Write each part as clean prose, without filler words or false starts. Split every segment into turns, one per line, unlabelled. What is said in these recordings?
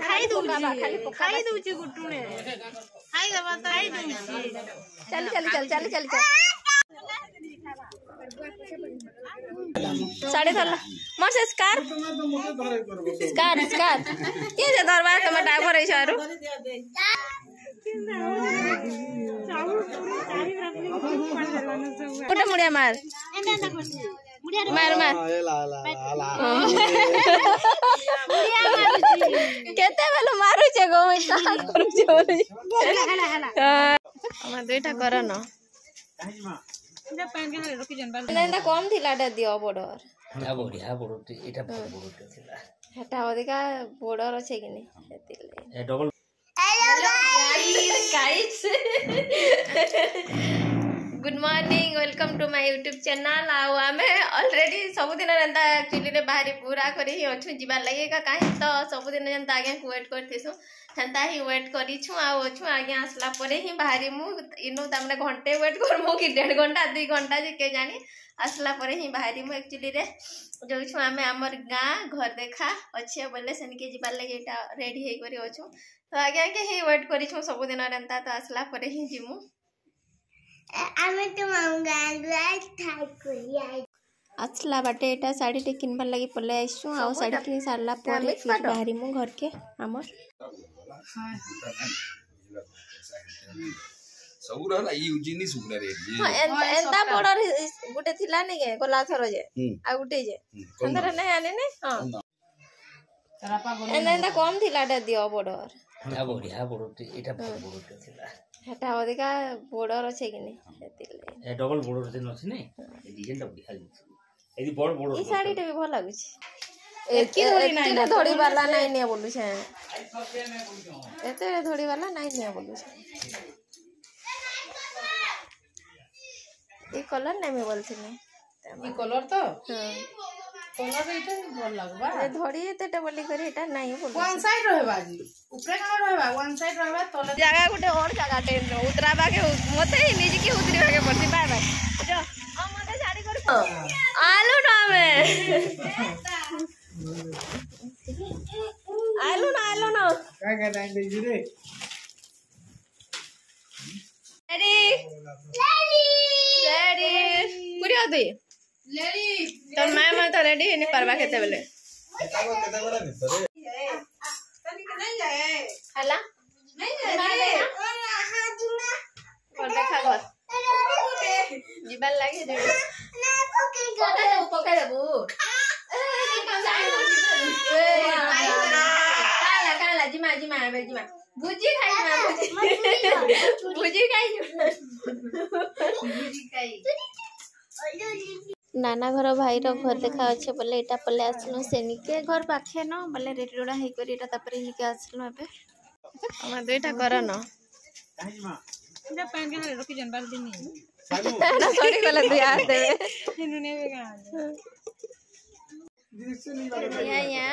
खाई दूची गुटुने खाई दबा खाई दूची चल चल चल चल चल चल साढ़े धरला मोर से स्कार्फ स्कार्फ स्कार्फ के जे धरबा तुम ड्राइवर है सारू उठा मुड़िया मार मार मार केते बेलो मारू छे गो मैं का करू छे बोली हम दुईटा कर न इटा पैन के रोकी जन बाल ना कम थिला टा दियो बॉर्डर
आ बढ़िया बॉर्डर एटा बॉर्डर थिला
हेटा अधिका बॉर्डर अछि कि नै सेतिले
ए डबल
hello guys good morning welcome to my YouTube channel आउ आमे ऑलरेडी सब दिन रंदा एक्चुअली रे बाहरी पूरा करी ही अछु जिबा लगेगा काहे तो सब दिन जंता आगे वेट करथिसु हंता ही वेट करी छु आ अछु आगे आसला परे ही बाहरी मु इनु तमने घंटे वेट कर मु कि 1.5 घंटा 2 घंटा जे के जानी आसला परे ही बाहरी मु एक्चुअली रे जो छु आमे हमर गां घर देखा अच्छे बोले सनी के जिबा लगे एटा रेडी हे करी अछु तो आगे आगे ही वेट करी छु सब दिन रंता तो आसला परे ही जिमु आमे तो मंगालुआ थाई कोरिया आसला बाटे एटा साड़ी टे किनबार लागि पले आइसु आ साड़ी किन सारला परे फिर बाहरी मु घर के हमर
सबुरा ना ई जिनी सुगना रे
एंता बॉर्डर गुटे थिला नै के गोला थरो जे आ गुटे जे अंदर नै आने ने हां तरापा गोला एंता कम थिला टा दियो बॉर्डर
आ बढ़िया बॉर्डर एटा बॉर्डर थिला
हेटा अधिका बॉर्डर अछि कि नै सेतिले
ए डबल बॉर्डर दिन अछि नै ए डिजाइन टा बढ़िया एदी बड़ बॉर्डर
ई साड़ी टे भी भल लागु छी एकी धोड़ी वाला नै ने बोलु छै एते धोड़ी वाला नै ने बोलु छै ई कलर नै में बोल छिने
ई कलर तो
हां
कलर इटा भल लागबा
ए धोड़ी एते बोली करी एटा नै बोल
वन साइड रहबा जी ऊपर कलर रहबा वन साइड रहबा तले
जगह गुटे और जगह टेन उतराबा के मते निज के उतरीबा के पड़ती बाय बाय जो हम मते साड़ी कर आलू ना में आलू ना
का टाइम दे रे
रेडी पूरी होती
लेडी
तो मैं तो रेडी नहीं परवा केते बेले हला नहीं जाए और देखा घर जीबल लागे जे पकड़ देबू काला जिमा भुजी खाई नाना घर भाई रो घर देखा अच्छे बोले एटा पले आसलो सेनी के घर पाखे न बोले रेडी रोडा हे करी एटा तपरे ही के आसलो एबे हम दुईटा कर न
इटा पैन के रोकी जन बाल दिनी
ना सॉरी गला दुई हाथ देबे
हिनु नेबे का
या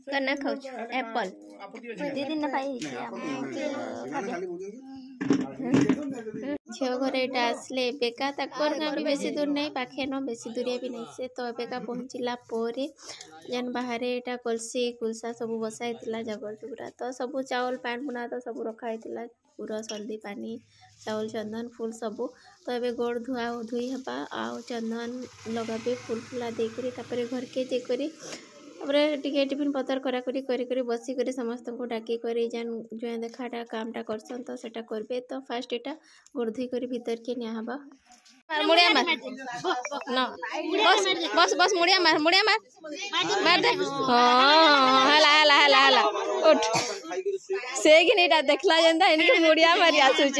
कना खाउ एप्पल दीदी न पाई झील घर एटा आसले बेका तकर गाँ भी बेसी दूर नहीं पाखे न बेसी दूरिया भी नहीं से तो बेका पहुँचला पोरे जन बाहर एटा कलसी कुलसा सब बसाई थिला जगर जुगरा तो सब चावल पान बुना तो सब रखा थिला पूरा हल्दी पानी चावल चंदन फूल सब तो एबे गोड़ धुआ धुई हबा आ चंदन लगाबे फूल फुला दे करी तापरे घर के जे करी तापरे टिके टिफिन पतर करा करी करी बसी करी समस्त को डाकी करी जान जो देखाटा कामटा करसन तो सेटा करबे तो फास्ट एटा गोड़ धुई करी भीतर के निया हबा मुड़िया मार न बस बस मुड़िया मार मार दे हां हला उठ से कि नेटा देखला जंदा इनके मुड़िया मारी आसु छ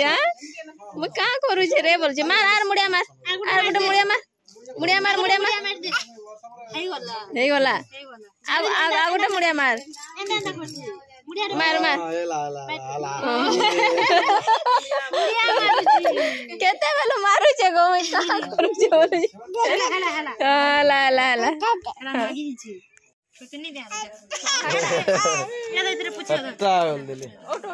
म का करू छे रे बोल छ मार आर मुड़िया मार आर गोटे मुड़िया मार हेई गला आ गोटे मुड़िया मार केते बेलो मारू छे गो मैं का करू छे बोली हला कितनी दे या तो इधर पूछो ओट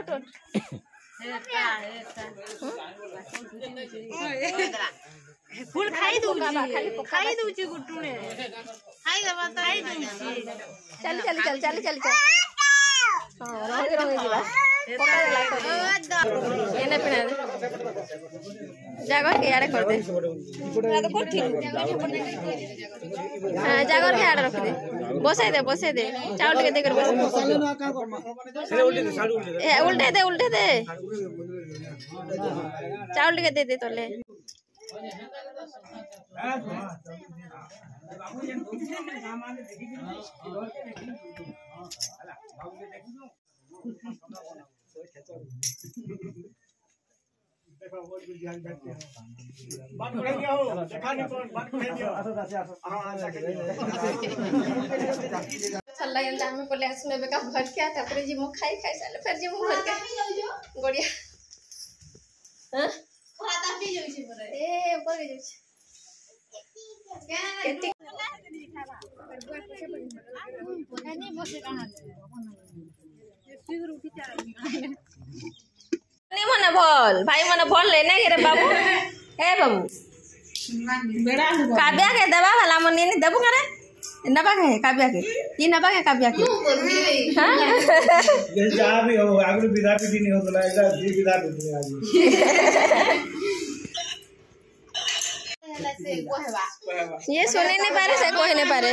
फूल खाई दूची गुटुने खाई दबा खाई दूची चल हां रंगी दिबा पका देला कर एने पिना जागर के यार कर दे तो कोठी हां जागर के यार रख दे बसाई दे चावल के दे कर बस उल्टे दे चावल के दे तले चल लगे हम पले आसने बेका घर के तापर जी मु खाई साले फिर जी मु घर के गड़िया हां खाता पी जाई छी परे ए ऊपर के जाई छी केती नहीं बसे कहां सिगर उठी चाल नहीं मने भल भाई मने भल लेने रे बाबू ए बाबू काव्या के दबा वाला मन नहीं देबू करे नबा के काव्या के ई नबा के काव्या के हां ये जा भी हो आगु विदा पीटी नहीं होतला एला विदा पीटी आज ये सुने नहीं पारे से कोई नहीं पारे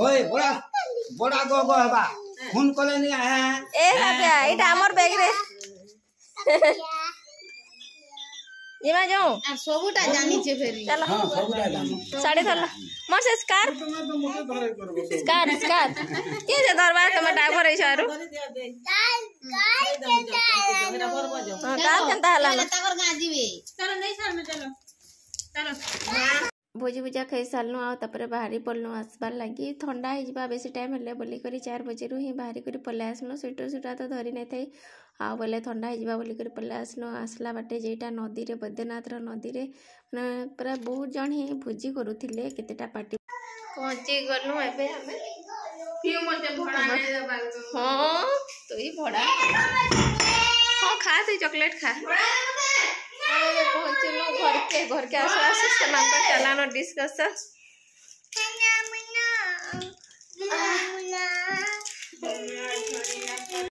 ओए बड़ा गो हेबा फोन कले नहीं आया
ए काव्या एटा हमर बैग रे ये मैं जाऊं आ सबुटा जानी छे फेरी चलो हां सबुटा जानी साढ़े थला मोर से स्कार के जे दरबार तमे ड्राइवर है सारू कार केनता हला ना तकर गा जीवे चलो नहीं सार में चलो भोजी भुजा खाई सारनु आ तापर बाहरी पड़नु आसबार लगी ठंडा हो बेसी टाइम हेले बोली 4 बजे ही बाहरी कर पलै आसनु स्वेटर तो धरी नहीं थाई आ बोले ठंडा हो बोली पलै आसनु आसला बाटे जेटा नदी रे बैद्यनाथ नदी रे पूरा बहुत जन ही भोजी करुथिले केतेटा पार्टी पहुंची गलु एबे हमें पियो मते भड़ा नहीं देबा हां तो ही भड़ा हां खा तू चॉकलेट खा पहुंचलो घर के आस से मांका चलानो डिस्कस